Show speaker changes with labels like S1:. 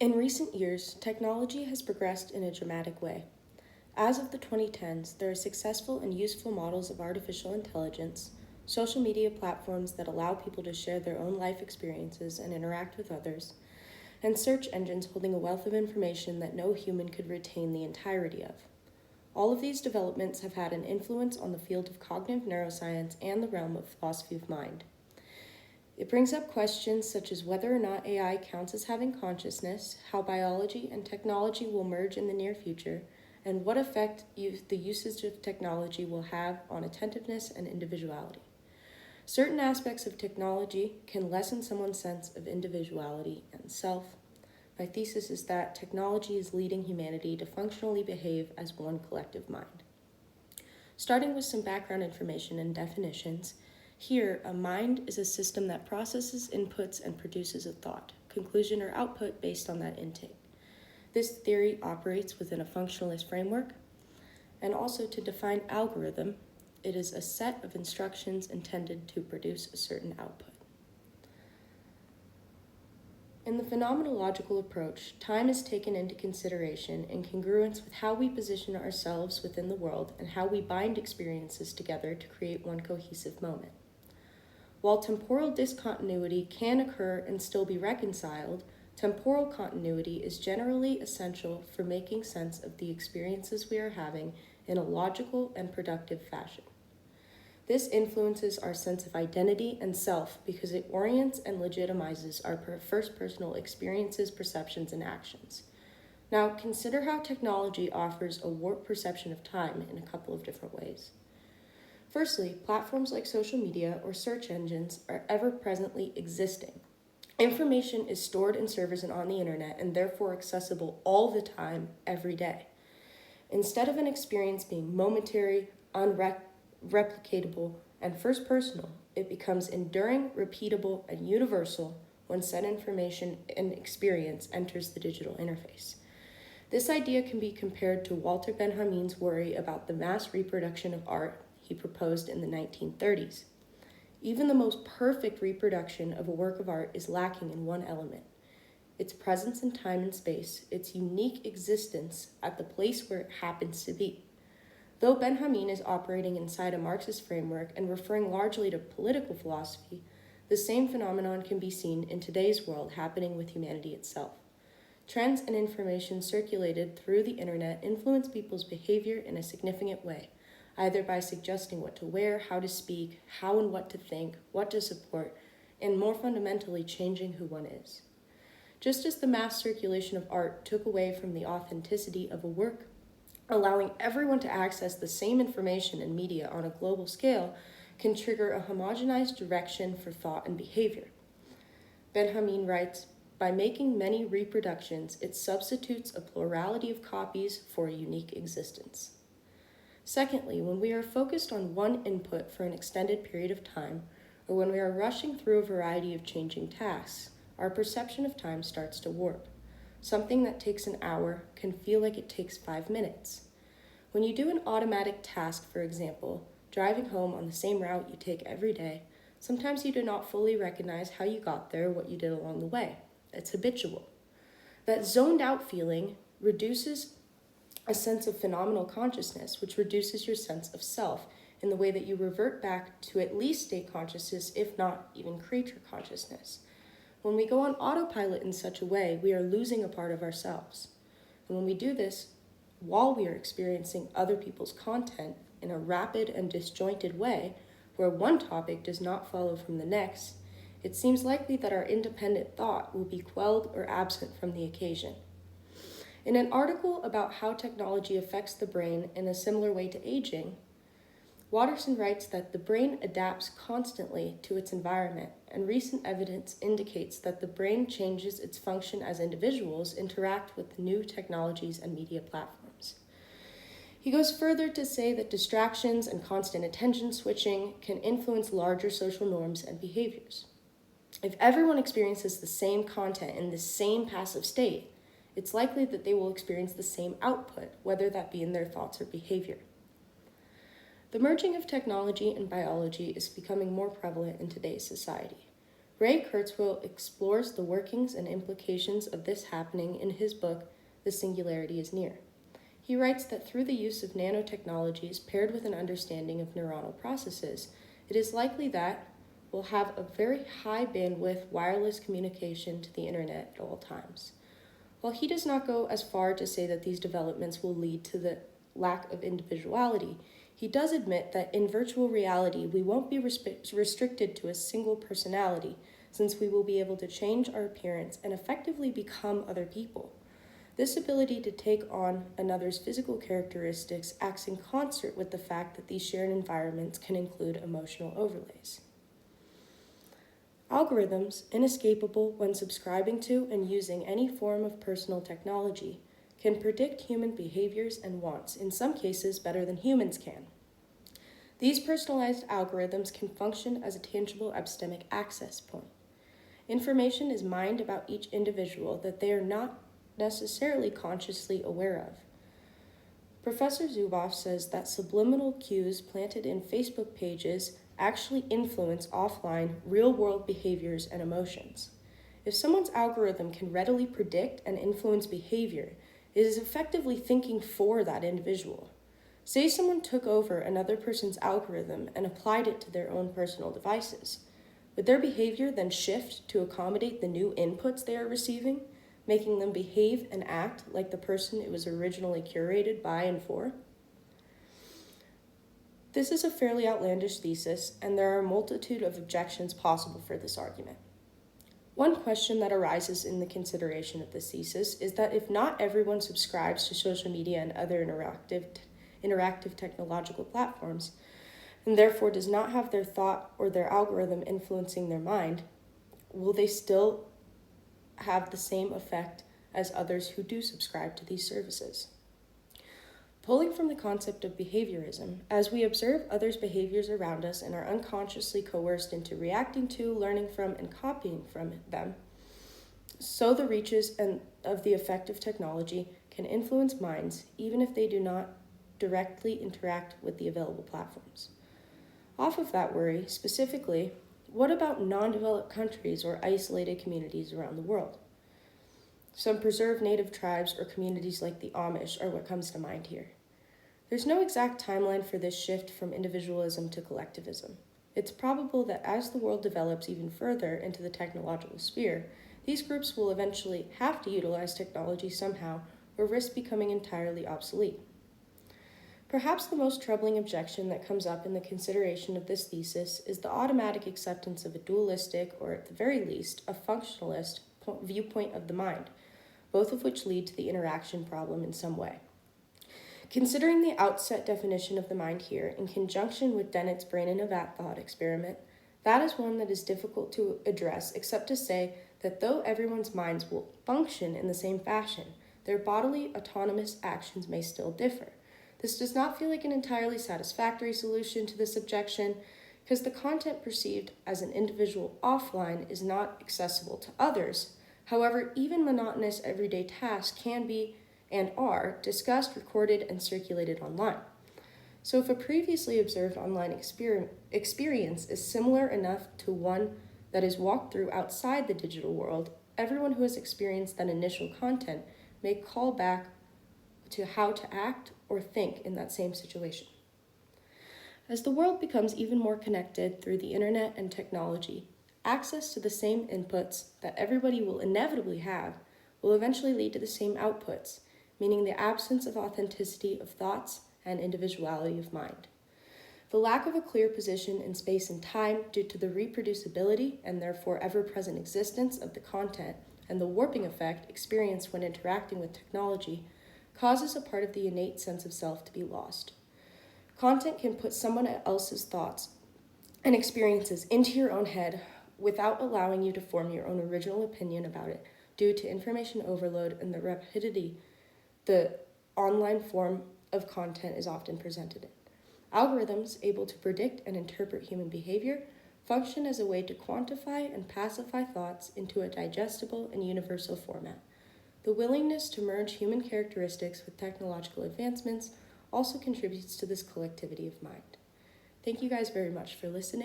S1: In recent years, technology has progressed in a dramatic way. As of the 2010s, there are successful and useful models of artificial intelligence, social media platforms that allow people to share their own life experiences and interact with others, and search engines holding a wealth of information that no human could retain the entirety of. All of these developments have had an influence on the field of cognitive neuroscience and the realm of philosophy of mind. It brings up questions such as whether or not AI counts as having consciousness, how biology and technology will merge in the near future, and what effect the usage of technology will have on attentiveness and individuality. Certain aspects of technology can lessen someone's sense of individuality and self. My thesis is that technology is leading humanity to functionally behave as one collective mind. Starting with some background information and definitions, here, a mind is a system that processes inputs and produces a thought, conclusion, or output based on that intake. This theory operates within a functionalist framework, and also to define algorithm, it is a set of instructions intended to produce a certain output. In the phenomenological approach, time is taken into consideration in congruence with how we position ourselves within the world and how we bind experiences together to create one cohesive moment. While temporal discontinuity can occur and still be reconciled, temporal continuity is generally essential for making sense of the experiences we are having in a logical and productive fashion. This influences our sense of identity and self because it orients and legitimizes our first personal experiences, perceptions, and actions. Now, consider how technology offers a warped perception of time in a couple of different ways. Firstly, platforms like social media or search engines are ever-presently existing. Information is stored in servers and on the internet and therefore accessible all the time, every day. Instead of an experience being momentary, unreplicatable, and first personal, it becomes enduring, repeatable, and universal when said information and experience enters the digital interface. This idea can be compared to Walter Benjamin's worry about the mass reproduction of art he proposed in the 1930s. Even the most perfect reproduction of a work of art is lacking in one element: its presence in time and space, its unique existence at the place where it happens to be. Though Benjamin is operating inside a Marxist framework and referring largely to political philosophy, the same phenomenon can be seen in today's world happening with humanity itself. Trends and information circulated through the internet influence people's behavior in a significant way, either by suggesting what to wear, how to speak, how and what to think, what to support, and more fundamentally changing who one is. Just as the mass circulation of art took away from the authenticity of a work, allowing everyone to access the same information and media on a global scale can trigger a homogenized direction for thought and behavior. Benjamin writes, "By making many reproductions, it substitutes a plurality of copies for a unique existence." Secondly, when we are focused on one input for an extended period of time, or when we are rushing through a variety of changing tasks, our perception of time starts to warp. Something that takes an hour can feel like it takes 5 minutes. When you do an automatic task, for example, driving home on the same route you take every day, sometimes you do not fully recognize how you got there or what you did along the way. It's habitual. That zoned out feeling reduces a sense of phenomenal consciousness, which reduces your sense of self in the way that you revert back to at least state consciousness, if not even creature consciousness. When we go on autopilot in such a way, we are losing a part of ourselves. And when we do this, while we are experiencing other people's content in a rapid and disjointed way, where one topic does not follow from the next, it seems likely that our independent thought will be quelled or absent from the occasion. In an article about how technology affects the brain in a similar way to aging, Watterson writes that the brain adapts constantly to its environment, and recent evidence indicates that the brain changes its function as individuals interact with new technologies and media platforms. He goes further to say that distractions and constant attention switching can influence larger social norms and behaviors. If everyone experiences the same content in the same passive state, it's likely that they will experience the same output, whether that be in their thoughts or behavior. The merging of technology and biology is becoming more prevalent in today's society. Ray Kurzweil explores the workings and implications of this happening in his book, The Singularity is Near. He writes that through the use of nanotechnologies paired with an understanding of neuronal processes, it is likely that we'll have a very high bandwidth wireless communication to the internet at all times. While he does not go as far to say that these developments will lead to the lack of individuality, he does admit that in virtual reality we won't be restricted to a single personality, since we will be able to change our appearance and effectively become other people. This ability to take on another's physical characteristics acts in concert with the fact that these shared environments can include emotional overlays. Algorithms, inescapable when subscribing to and using any form of personal technology, can predict human behaviors and wants, in some cases better than humans can. These personalized algorithms can function as a tangible epistemic access point. Information is mined about each individual that they are not necessarily consciously aware of. Professor Zuboff says that subliminal cues planted in Facebook pages actually influence offline, real-world behaviors and emotions. If someone's algorithm can readily predict and influence behavior, it is effectively thinking for that individual. Say someone took over another person's algorithm and applied it to their own personal devices. Would their behavior then shift to accommodate the new inputs they are receiving, making them behave and act like the person it was originally curated by and for? This is a fairly outlandish thesis, and there are a multitude of objections possible for this argument. One question that arises in the consideration of this thesis is that if not everyone subscribes to social media and other interactive technological platforms, and therefore does not have their thought or their algorithm influencing their mind, will they still have the same effect as others who do subscribe to these services? Pulling from the concept of behaviorism, as we observe others' behaviors around us and are unconsciously coerced into reacting to, learning from, and copying from them, so the reaches of the effect of technology can influence minds even if they do not directly interact with the available platforms. Off of that worry, specifically, what about non-developed countries or isolated communities around the world? Some preserved native tribes or communities like the Amish are what comes to mind here. There's no exact timeline for this shift from individualism to collectivism. It's probable that as the world develops even further into the technological sphere, these groups will eventually have to utilize technology somehow or risk becoming entirely obsolete. Perhaps the most troubling objection that comes up in the consideration of this thesis is the automatic acceptance of a dualistic, or at the very least, a functionalist viewpoint of the mind, both of which lead to the interaction problem in some way. Considering the outset definition of the mind here, in conjunction with Dennett's brain in a vat thought experiment, that is one that is difficult to address except to say that though everyone's minds will function in the same fashion, their bodily autonomous actions may still differ. This does not feel like an entirely satisfactory solution to this objection, because the content perceived as an individual offline is not accessible to others. However, even monotonous everyday tasks can be and are discussed, recorded, and circulated online. So if a previously observed online experience is similar enough to one that is walked through outside the digital world, everyone who has experienced that initial content may call back to how to act or think in that same situation. As the world becomes even more connected through the internet and technology, access to the same inputs that everybody will inevitably have will eventually lead to the same outputs, meaning the absence of authenticity of thoughts and individuality of mind. The lack of a clear position in space and time due to the reproducibility and therefore ever-present existence of the content and the warping effect experienced when interacting with technology causes a part of the innate sense of self to be lost. Content can put someone else's thoughts and experiences into your own head without allowing you to form your own original opinion about it due to information overload and the rapidity the online form of content is often presented in. Algorithms able to predict and interpret human behavior function as a way to quantify and pacify thoughts into a digestible and universal format. The willingness to merge human characteristics with technological advancements also contributes to this collectivity of mind. Thank you guys very much for listening.